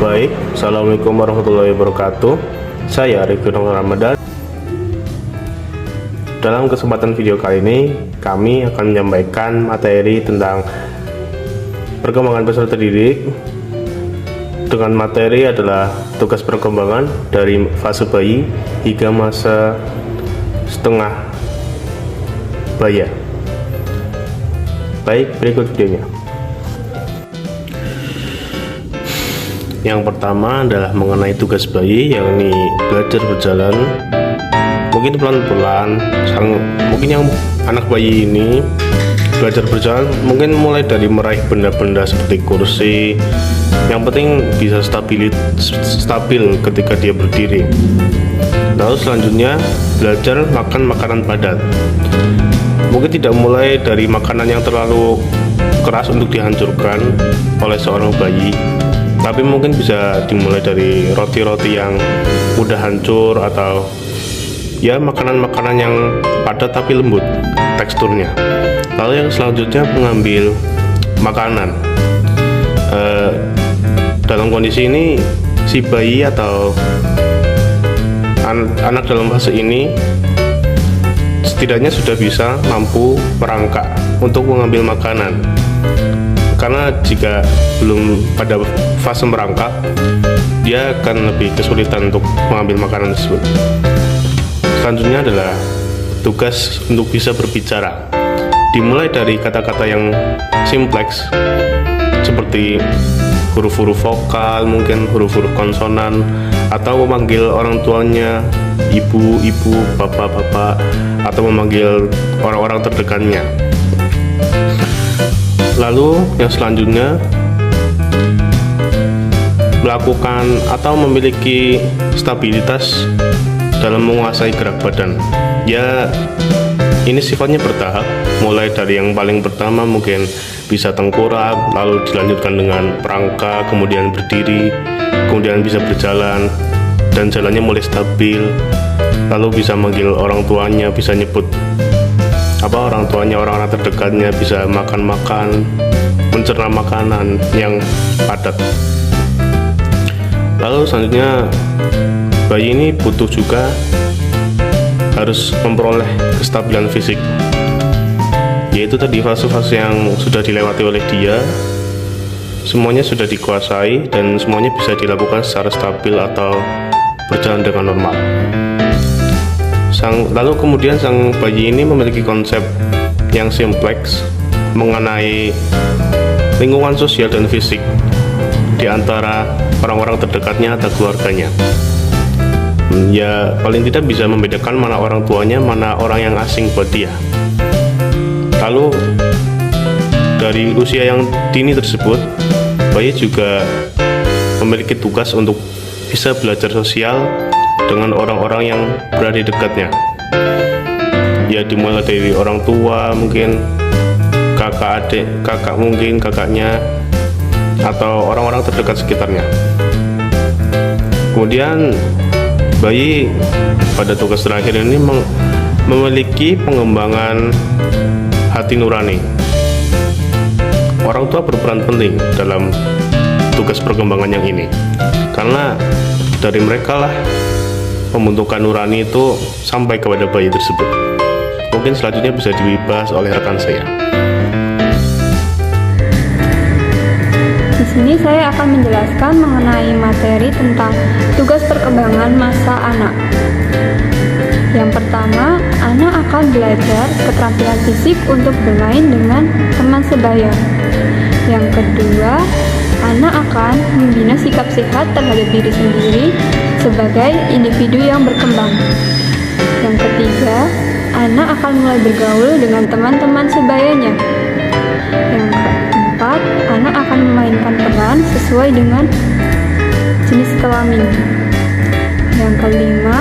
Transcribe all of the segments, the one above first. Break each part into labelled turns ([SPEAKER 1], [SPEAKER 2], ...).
[SPEAKER 1] Baik, Assalamualaikum warahmatullahi wabarakatuh. Saya Rifki Ramadan. Dalam kesempatan video kali ini, kami akan menyampaikan materi tentang perkembangan peserta didik. Dengan materi adalah tugas perkembangan dari fase bayi hingga masa setengah baya. Baik, berikut videonya. Yang pertama adalah mengenai tugas bayi, yakni belajar berjalan. Mungkin pelan-pelan, mungkin yang anak bayi ini belajar berjalan mungkin mulai dari meraih benda-benda seperti kursi. Yang penting bisa stabil ketika dia berdiri. Lalu selanjutnya belajar makan makanan padat. Mungkin tidak mulai dari makanan yang terlalu keras untuk dihancurkan oleh seorang bayi, tapi mungkin bisa dimulai dari roti-roti yang mudah hancur, atau ya makanan-makanan yang padat tapi lembut teksturnya. Lalu yang selanjutnya mengambil makanan. Dalam kondisi ini si bayi atau anak dalam fase ini setidaknya sudah bisa mampu merangkak untuk mengambil makanan. Karena jika belum pada fase merangkak, dia akan lebih kesulitan untuk mengambil makanan tersebut. Selanjutnya adalah tugas untuk bisa berbicara. Dimulai dari kata-kata yang simpleks seperti huruf-huruf vokal, mungkin huruf-huruf konsonan, atau memanggil orang tuanya ibu, bapak, atau memanggil orang-orang terdekatnya. Lalu yang selanjutnya melakukan atau memiliki stabilitas dalam menguasai gerak badan. Ya, ini sifatnya bertahap, mulai dari yang paling pertama mungkin bisa tengkurap, lalu dilanjutkan dengan perangkak, kemudian berdiri, kemudian bisa berjalan dan jalannya mulai stabil, lalu bisa manggil orang tuanya, bisa nyebut orang tuanya, orang-orang terdekatnya, bisa makan-makan, mencerna makanan yang padat. Lalu selanjutnya bayi ini butuh juga harus memperoleh kestabilan fisik, yaitu tadi fase-fase yang sudah dilewati oleh dia, semuanya sudah dikuasai dan semuanya bisa dilakukan secara stabil atau berjalan dengan normal. Lalu kemudian sang bayi ini memiliki konsep yang simpleks mengenai lingkungan sosial dan fisik di antara orang-orang terdekatnya atau keluarganya. Ya, paling tidak bisa membedakan mana orang tuanya, mana orang yang asing buat dia. Lalu dari usia yang dini tersebut, bayi juga memiliki tugas untuk bisa belajar sosial dengan orang-orang yang berada di dekatnya. Ya, dimulai dari orang tua, mungkin kakak adik, kakak mungkin kakaknya, atau orang-orang terdekat sekitarnya. Kemudian bayi pada tugas terakhir ini memiliki pengembangan hati nurani. Orang tua berperan penting dalam tugas perkembangan yang ini, karena dari mereka lah pembentukan nurani itu sampai kepada bayi tersebut. Mungkin selanjutnya bisa dibahas oleh rekan saya.
[SPEAKER 2] Di sini saya akan menjelaskan mengenai materi tentang tugas perkembangan masa anak. Yang pertama, anak akan belajar keterampilan fisik untuk bermain dengan teman sebaya. Yang kedua, anak akan membina sikap sehat terhadap diri sendiri sebagai individu yang berkembang. Yang ketiga, anak akan mulai bergaul dengan teman-teman sebayanya. Yang keempat, anak akan memainkan peran sesuai dengan jenis kelamin. Yang kelima,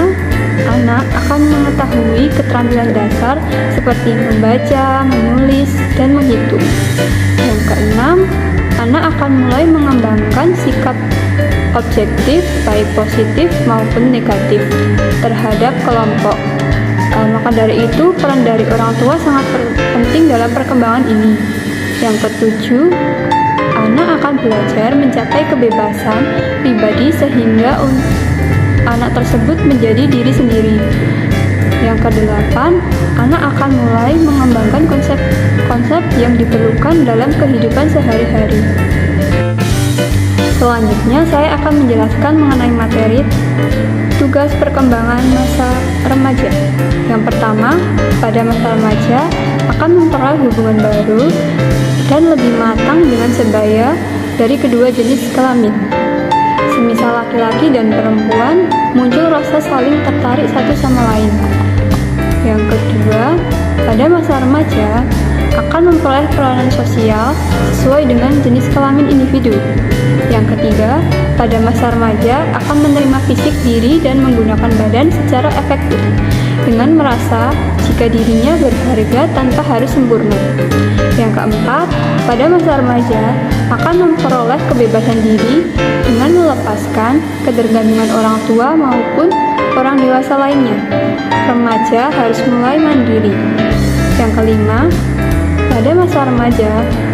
[SPEAKER 2] anak akan mengetahui keterampilan dasar seperti membaca, menulis, dan menghitung. Yang keenam, anak akan mulai mengembangkan sikap objektif, baik positif maupun negatif, terhadap kelompok. Maka dari itu, peran dari orang tua sangat penting dalam perkembangan ini. Yang ketujuh, anak akan belajar mencapai kebebasan pribadi sehingga anak tersebut menjadi diri sendiri. Yang kedelapan, anak akan mulai mengembangkan konsep-konsep yang diperlukan dalam kehidupan sehari-hari. Selanjutnya, saya akan menjelaskan mengenai materi tugas perkembangan masa remaja. Yang pertama, pada masa remaja akan memperoleh hubungan baru dan lebih matang dengan sebaya dari kedua jenis kelamin. Semisal laki-laki dan perempuan, muncul rasa saling tertarik satu sama lain. Yang kedua, pada masa remaja akan memperoleh peranan sosial sesuai dengan jenis kelamin individu. Yang ketiga, pada masa remaja akan menerima fisik diri dan menggunakan badan secara efektif dengan merasa jika dirinya berharga tanpa harus sempurna. Yang keempat, pada masa remaja akan memperoleh kebebasan diri dengan melepaskan ketergantungan orang tua maupun orang dewasa lainnya. Remaja harus mulai mandiri. Yang kelima, pada masa remaja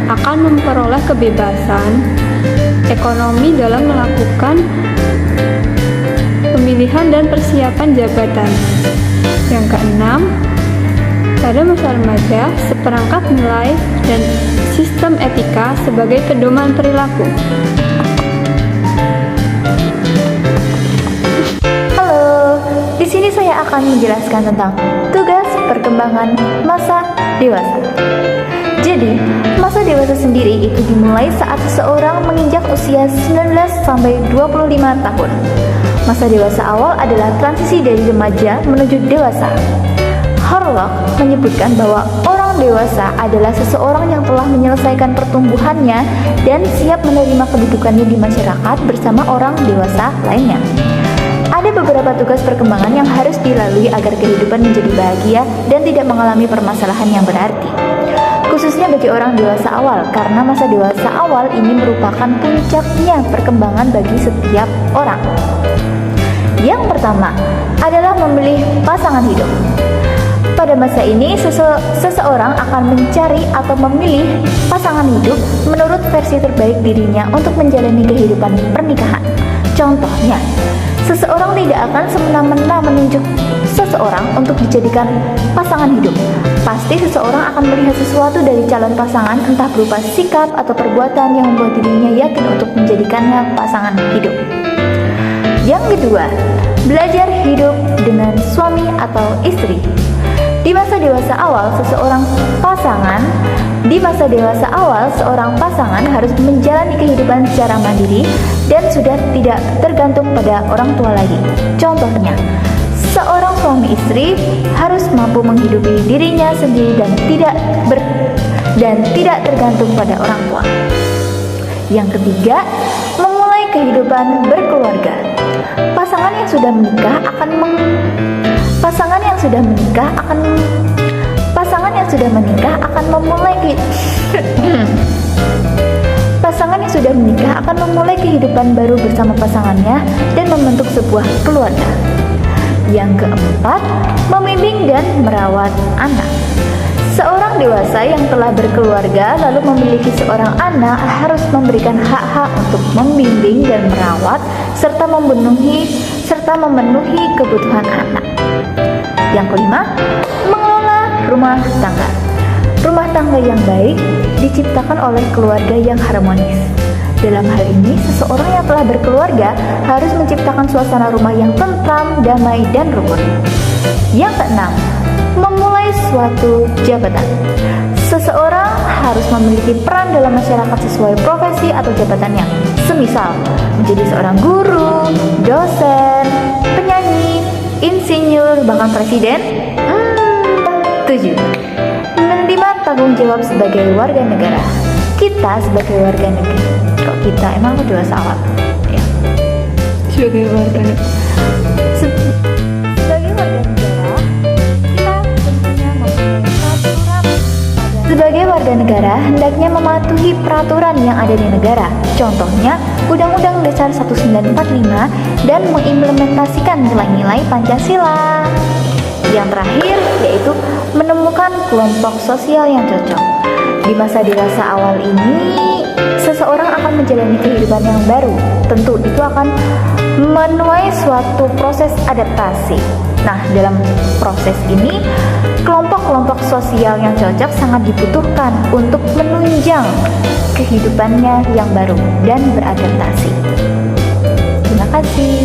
[SPEAKER 2] akan memperoleh kebebasan ekonomi dalam melakukan pemilihan dan persiapan jabatan. Yang keenam, pada masa remaja seperangkat nilai dan sistem etika sebagai pedoman perilaku.
[SPEAKER 3] Halo, di sini saya akan menjelaskan tentang tugas perkembangan masa dewasa. Jadi, masa dewasa sendiri itu dimulai saat seseorang menginjak usia 19 sampai 25 tahun. Masa dewasa awal adalah transisi dari remaja menuju dewasa. Horlock menyebutkan bahwa orang dewasa adalah seseorang yang telah menyelesaikan pertumbuhannya dan siap menerima kedudukannya di masyarakat bersama orang dewasa lainnya. Ada beberapa tugas perkembangan yang harus dilalui agar kehidupan menjadi bahagia dan tidak mengalami permasalahan yang berarti. Khususnya bagi orang dewasa awal, karena masa dewasa awal ini merupakan puncaknya perkembangan bagi setiap orang. Yang pertama adalah memilih pasangan hidup. Pada masa ini, seseorang akan mencari atau memilih pasangan hidup menurut versi terbaik dirinya untuk menjalani kehidupan pernikahan. Contohnya, seseorang tidak akan semena-mena menunjuk seseorang untuk dijadikan pasangan hidup. Pasti seseorang akan melihat sesuatu dari calon pasangan, entah berupa sikap atau perbuatan yang membuat dirinya yakin untuk menjadikannya pasangan hidup. Yang kedua, belajar hidup dengan suami atau istri. Di masa dewasa awal, seorang pasangan harus menjalani kehidupan secara mandiri dan sudah tidak tergantung pada orang tua lagi. Contohnya, seorang suami istri harus mampu menghidupi dirinya sendiri dan tidak tergantung pada orang tua. Yang ketiga, memulai kehidupan berkeluarga. Pasangan yang sudah menikah akan memulai kehidupan baru bersama pasangannya dan membentuk sebuah keluarga. Yang keempat, membimbing dan merawat anak. Seorang dewasa yang telah berkeluarga lalu memiliki seorang anak harus memberikan hak-hak untuk membimbing dan merawat serta memenuhi kebutuhan anak. Yang kelima, mengelola rumah tangga. Rumah tangga yang baik diciptakan oleh keluarga yang harmonis. Dalam hal ini, seseorang yang telah berkeluarga harus menciptakan suasana rumah yang tentram, damai, dan rukun. Yang keenam, memulai suatu jabatan. Seseorang harus memiliki peran dalam masyarakat sesuai profesi atau jabatannya. Semisal, menjadi seorang guru, dosen, penyanyi, insinyur, bahkan presiden. 7. Menerima tanggung jawab sebagai warga negara. Kita sebagai warga negara, kok kita emang aku dewasa awal ya? Sebagai warga negara, kita tentunya mempunyai peraturan. Sebagai warga negara, hendaknya mematuhi peraturan yang ada di negara. Contohnya, Undang-Undang Dasar 1945 dan mengimplementasikan nilai-nilai Pancasila. Yang terakhir yaitu menemukan kelompok sosial yang cocok. Di masa dewasa awal ini, seseorang akan menjalani kehidupan yang baru. Tentu itu akan menuai suatu proses adaptasi. Nah, dalam proses ini, kelompok-kelompok sosial yang cocok sangat dibutuhkan untuk menunjang kehidupannya yang baru dan beradaptasi. Terima kasih.